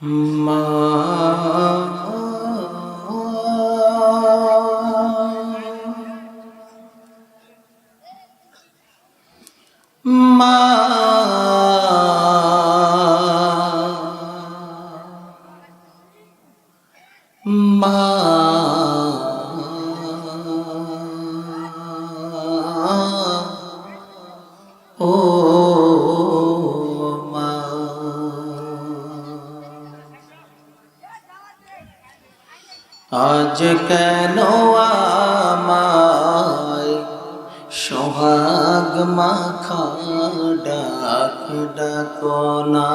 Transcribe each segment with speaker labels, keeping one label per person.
Speaker 1: মা মা মা ও মা আজ কেন আমায় সোহাগ মাখা ডাক ডাকো না,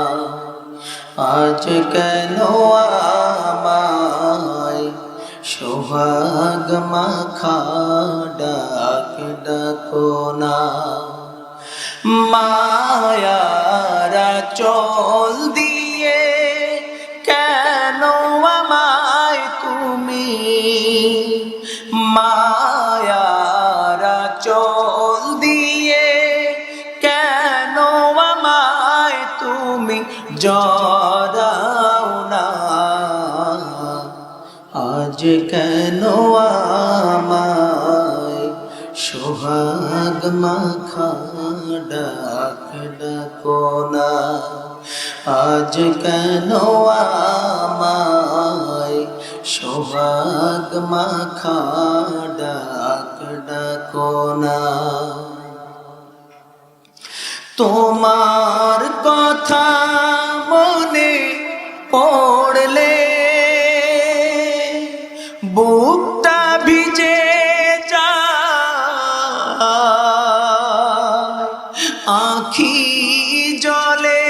Speaker 1: আজ কেন আমায় সোহাগ মাখা ডাক ডাকো না। মায়ার আঁচল দিয়ে কেন আমায় তুমি, মায়ার আঁচল দিয়ে কেন আমায় তুমি জড়াও না, আজ কেন আমায় সোহাগ মাখা ডাক ডাকো না, আজ কেন আমায় সোহাগ মাখা ডাক ডাকো না। তোমার কথা মনে পড়লে বুকটা ভিজে যায়, আখি জলে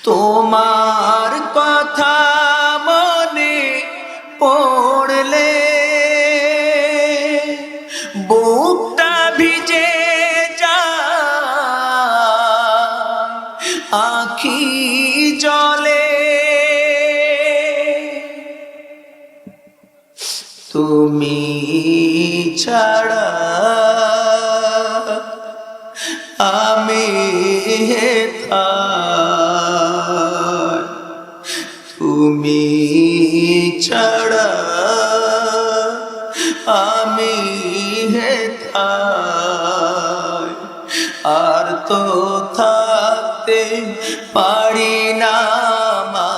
Speaker 1: তোমার কথা মনে পড়লে বুকটা ভিজে যায়, আখি জলে তুমি ছাড়া আমি হেথায়, তুমি ছাড়া আমি হেথায়, আর তো থাকতে পারি না মা,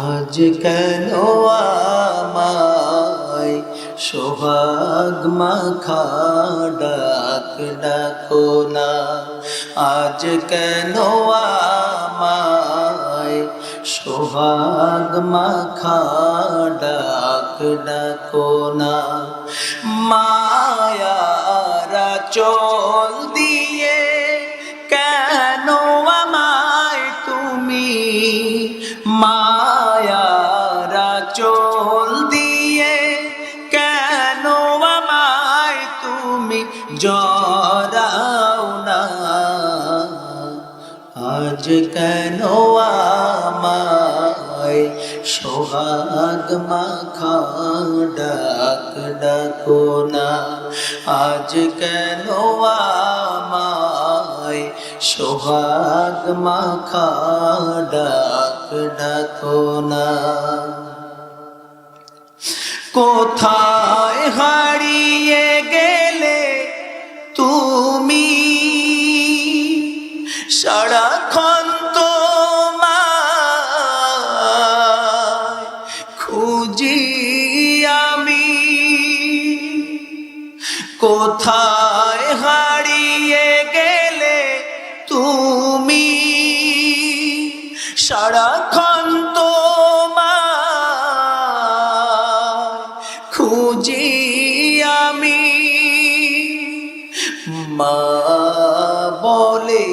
Speaker 1: আজ কেন আমায় সোহাগ মাখা ডাক ডাকো না, আজ কেন আমায় সোহাগ মাখা ডাক ডাকো না। মায়ার আঁচল দিয়ে কেন আমায় তুমি, মায়ার আঁচল দিয়ে কেন আমায় তুমি জড়াও না, আজ কেন আমায় সোহাগ মাখা ডাক ডাকো না, আজ কেন আমায় সোহাগ মাখা ডাক ডাকো না। কোথায় হারিয়ে গেলে তুমি, সারাক্ষণ তোমায় খুঁজি আমি, কোথায় হারিয়ে গেলে তুমি, সারাক্ষণ তোমায় খুঁজি আমি। মা বলে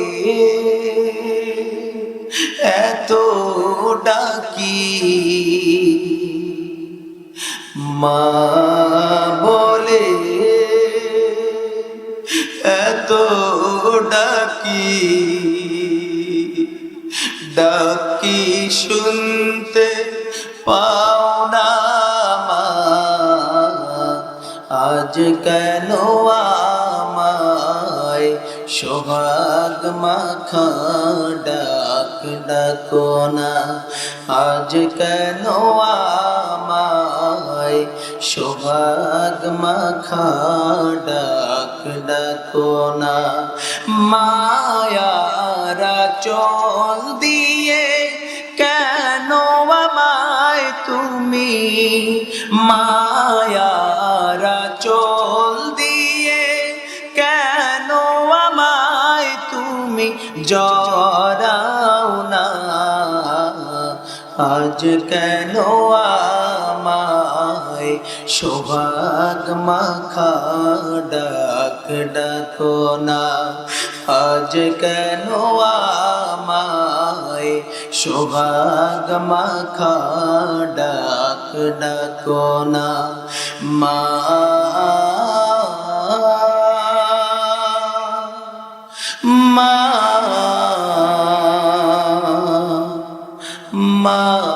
Speaker 1: এত ডাকি, মা বলে এত ডাকি, ডাকি শুনতে পাও না মা, আজ কেন আমায় সোহাগ মাখা ডাক ডাকো না আজ কেন আমায় সোহাগ মাখা ডাক ডাকো না মায়ারা চল দিয়ে কেন আমায় তুমি মায়ারা চল দিয়ে কেন আমায় তুমি জড়াও না আজ কেন আমায় সোহাগ মাখা ডাক ডাকো না আজ কেন আমায় সোহাগ মাখা ডাক ডাকো না মা মা